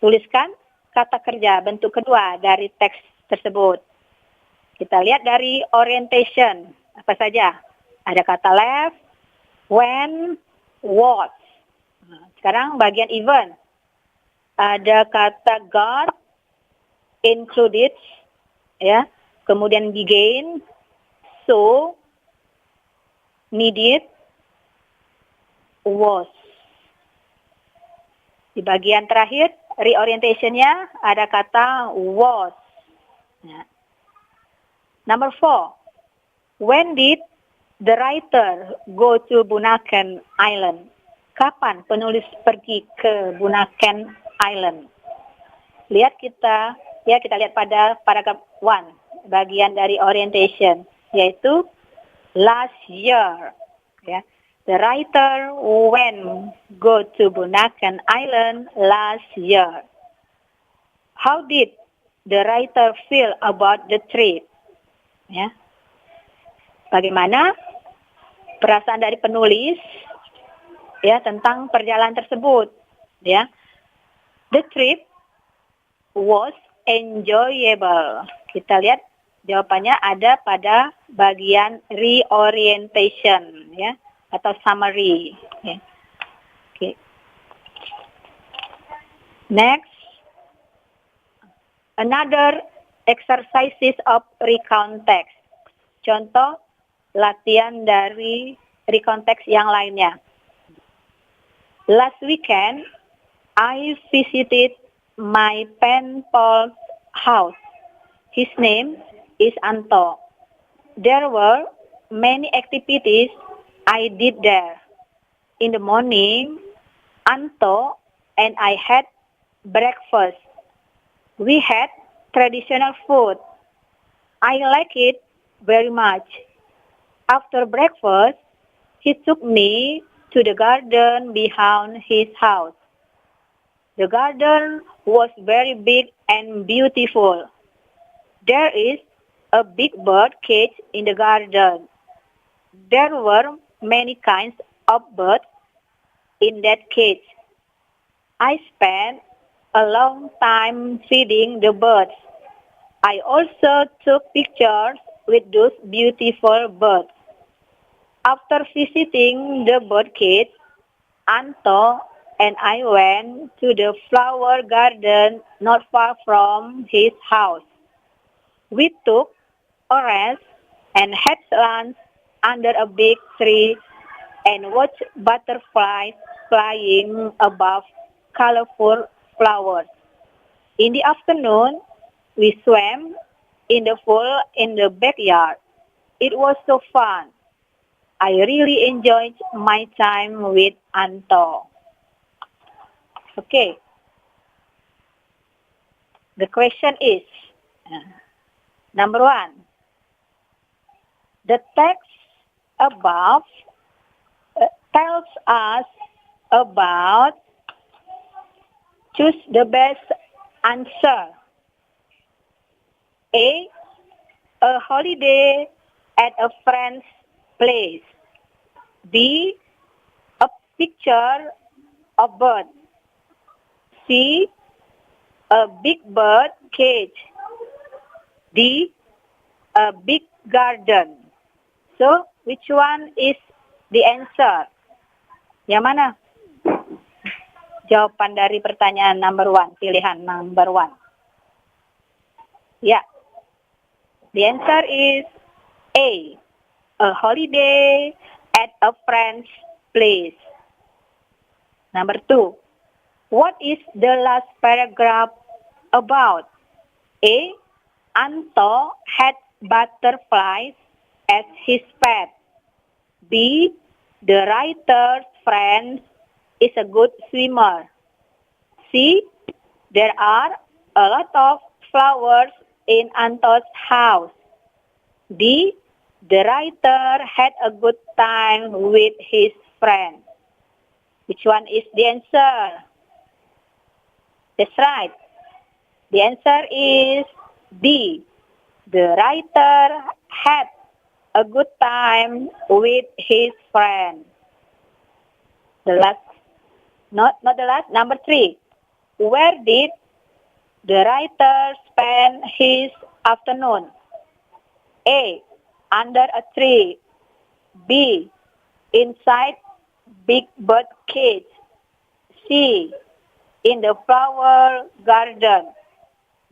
tuliskan kata kerja bentuk kedua dari teks tersebut. Kita lihat dari orientation, apa saja? Ada kata left, when, was. Nah, sekarang bagian event. Ada kata got, included, ya. Kemudian began, so, needed, was. Di bagian terakhir, reorientation-nya ada kata was. Ya. Number 4, when did the writer go to Bunaken Island? Kapan penulis pergi ke Bunaken Island? Lihat kita lihat pada paragraph 1, bagian dari orientation, yaitu last year. Ya. The writer went go to Bunaken Island last year. How did the writer feel about the trip? Ya. Bagaimana perasaan dari penulis, ya, tentang perjalanan tersebut, ya. The trip was enjoyable. Kita lihat Jawabannya ada pada bagian reorientation, ya, atau summary. Ya. Oke. Next, another exercises of recount text. Contoh latihan dari recount text yang lainnya. Last weekend, I visited my pen pal's house. His name is Anto. There were many activities I did there. In the morning, Anto and I had breakfast. We had traditional food. I like it very much. After breakfast, he took me to the garden behind his house. The garden was very big and beautiful. There is a big bird cage in the garden. There were many kinds of birds in that cage. I spent a long time feeding the birds. I also took pictures with those beautiful birds. After visiting the bird cage, Anto and I went to the flower garden not far from his house. We took a rest and had lunch under a big tree and watched butterflies flying above colorful flowers. In the afternoon, we swam in the pool in the backyard. It was so fun. I really enjoyed my time with Anto. Okay. The question is, number 1. The text above tells us about, choose the best answer. A holiday at a friend's place. B, a picture of bird. C, a big bird cage. D, a big garden. So, which one is the answer? Yang mana? Jawaban dari pertanyaan number 1, pilihan number 1. Ya. The answer is A, a holiday at a friend's place. Number 2, what is the last paragraph about? A, Anto had butterflies as his pet. B, the writer's friend is a good swimmer. C, there are a lot of flowers in Anto's house. D, the writer had a good time with his friend. Which one is the answer? That's right. The answer is D. The writer had a good time with his friend. The last, not the last, number 3. Where did the writer spend his afternoon? A, under a tree. B, inside big bird cage. C, in the flower garden.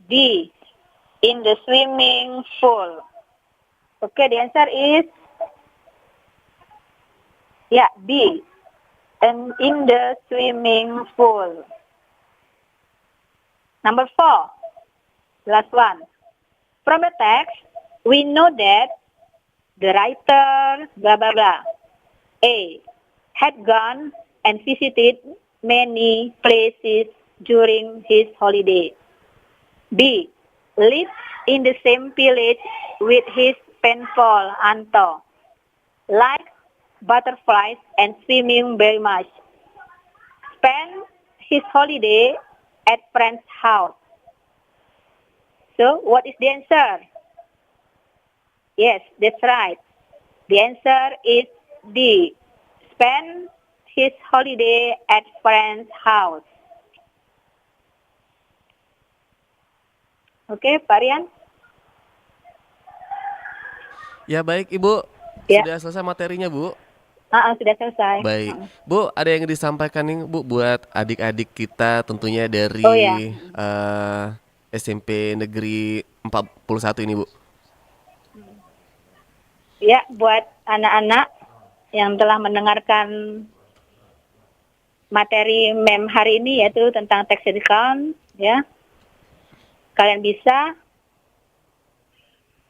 D, in the swimming pool. Okay, the answer is B, and in the swimming pool. Number 4, last one. From the text, we know that the writer, blah, blah, blah. A, had gone and visited many places during his holiday. B, lived in the same village with his pen pal, Anto. Liked butterflies and swimming very much. Spent his holiday at friend's house. So, what is the answer? Yes, that's right. The answer is D. Spend his holiday at friend's house. Okay, Pak Rian? Ya baik Ibu, Ya. sudah selesai materinya Bu. Sudah selesai. Baik, Bu, ada yang disampaikan nih Bu buat adik-adik kita tentunya dari Oh, ya. SMP Negeri 41 ini Bu. Ya, buat anak-anak yang telah mendengarkan materi MEM hari ini yaitu tentang tax recount, ya. Kalian bisa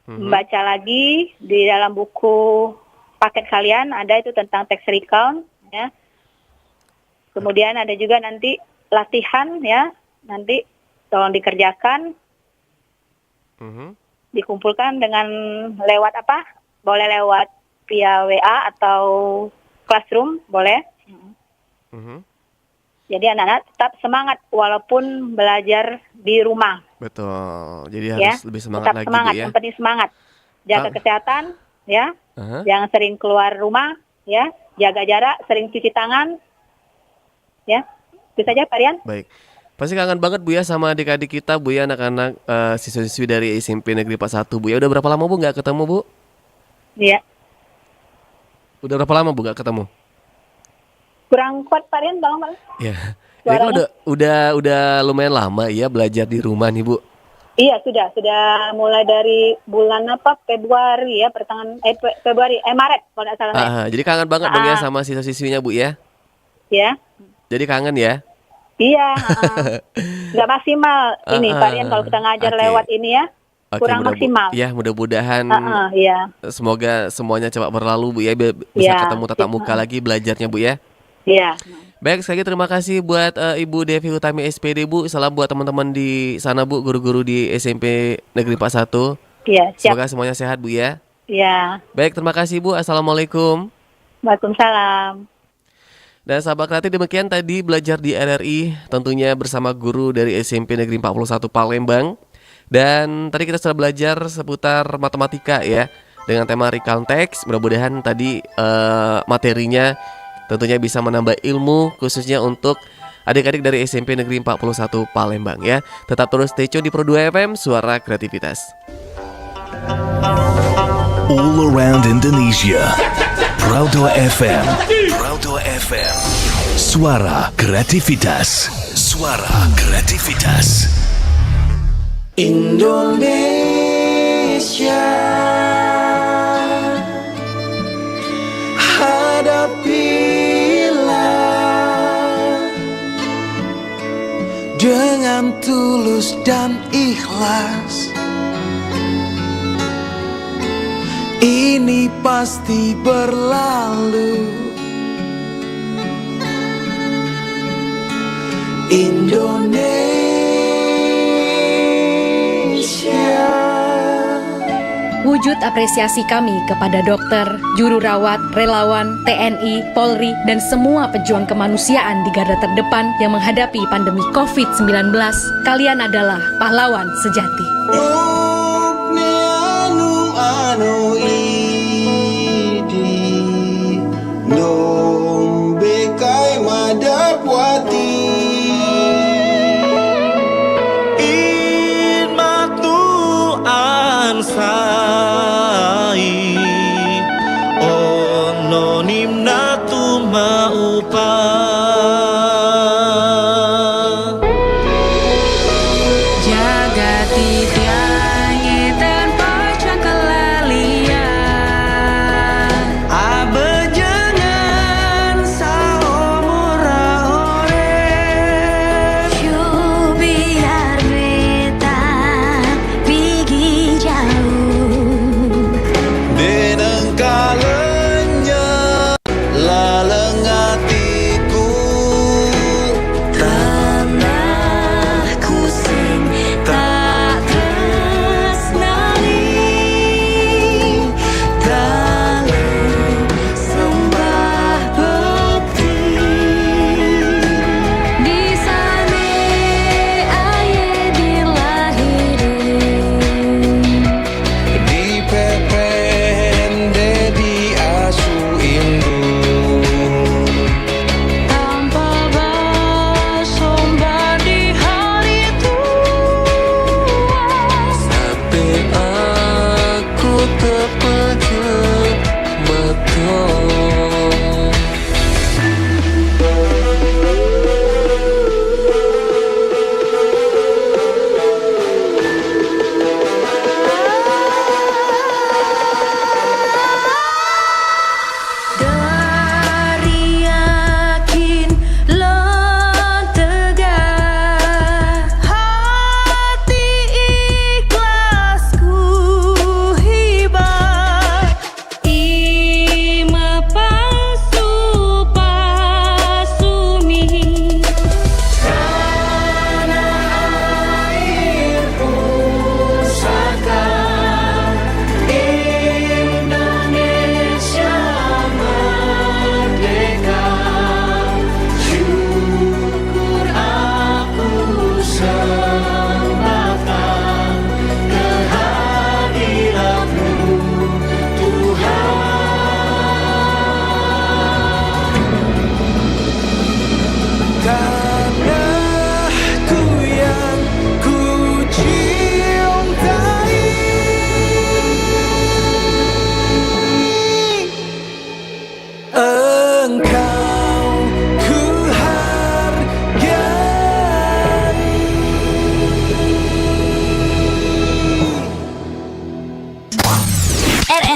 membaca lagi di dalam buku paket kalian ada itu tentang tax recount, ya. Kemudian ada juga nanti latihan, ya. Nanti tolong dikerjakan, dikumpulkan dengan lewat apa? Boleh lewat via WA atau classroom, boleh. Jadi anak-anak tetap semangat walaupun belajar di rumah. Betul. Jadi Ya, harus lebih semangat tetap lagi semangat, Bu ya. yang penting semangat. Jaga kesehatan, ya. Jangan sering keluar rumah, ya. Jaga jarak, sering cuci tangan, ya. Itu saja, Pak Rian. Baik. Pasti kangen banget Bu ya sama adik-adik kita Bu ya, anak-anak siswa-siswi dari SMP Negeri 41 Bu ya. Udah berapa lama Bu nggak ketemu Bu? Iya. Udah berapa lama Bu nggak ketemu? Kurang kuat, Pak Rian, tolong, Pak. Ya. Ini kan udah lumayan lama ya belajar di rumah nih Bu. Iya, sudah mulai dari bulan apa? Februari ya, pertengahan Maret kalau tidak salah. Jadi kangen banget dong ya sama siswa-siswinya Bu ya. Ya. Jadi kangen ya. Iya, nggak maksimal ini Pak Rian kalau kita ngajar Oke. lewat ini ya, kurang maksimal. Ya mudah-mudahan Iya, semoga semuanya cepat berlalu Bu ya, bisa Ya. ketemu tatap muka lagi belajarnya Bu ya. iya. Baik, sekali lagi terima kasih buat Ibu Devi Utami SPD Bu. Salam buat teman-teman di sana Bu, guru-guru di SMP Negeri 41. Iya, siap. Semoga semuanya sehat Bu ya. Iya. Baik, terima kasih Bu. Assalamualaikum. Waalaikumsalam. Dan sahabat kreatif, demikian tadi belajar di RRI tentunya bersama guru dari SMP Negeri 41 Palembang. Dan tadi kita sudah belajar seputar matematika ya, dengan tema recount text. Mudah-mudahan tadi materinya tentunya bisa menambah ilmu khususnya untuk adik-adik dari SMP Negeri 41 Palembang ya. Tetap terus stay tune di Pro 2 FM, suara kreativitas. All around Indonesia. Proud FM. Proud FM. Suara kreativitas. Suara kreativitas. Indonesia, hadapilah dengan tulus dan ikhlas. Ini pasti berlalu. Indonesia. Wujud apresiasi kami kepada dokter, juru rawat, relawan, TNI, Polri, dan semua pejuang kemanusiaan di garda terdepan yang menghadapi pandemi COVID-19. Kalian adalah pahlawan sejati. Anu idi nombe kai madapwati in matu ansai ono nimnatu maupa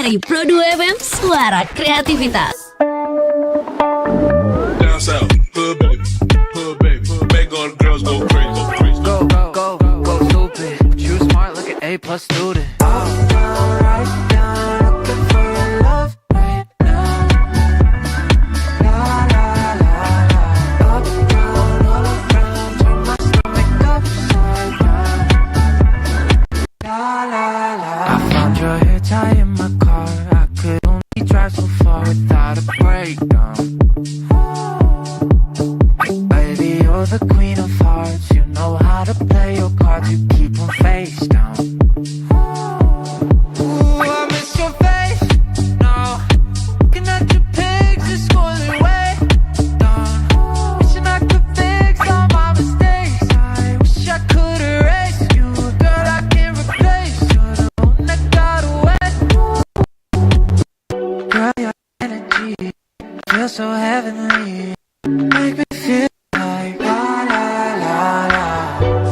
RRI Pro 2 FM, suara kreativitas. Down south, hood baby, hood baby, all the girls go crazy, go crazy. Go stupid. You smart, look at A+ student. Right down, looking for your love right now. La la la la. Up down, all around, turn my stomach upside down. La la la. I found your hair tie in my car. I could only drive so far without a breakdown. Baby, you're the queen of hearts. You know how to play your cards. You keep them face down. Ooh, I miss your face. No, looking at your pics is scrolling way down. Wishing I could fix all my mistakes. I wish I could erase you. Girl, I can't replace you. The one that got away. Girl, your energy feels so heavenly.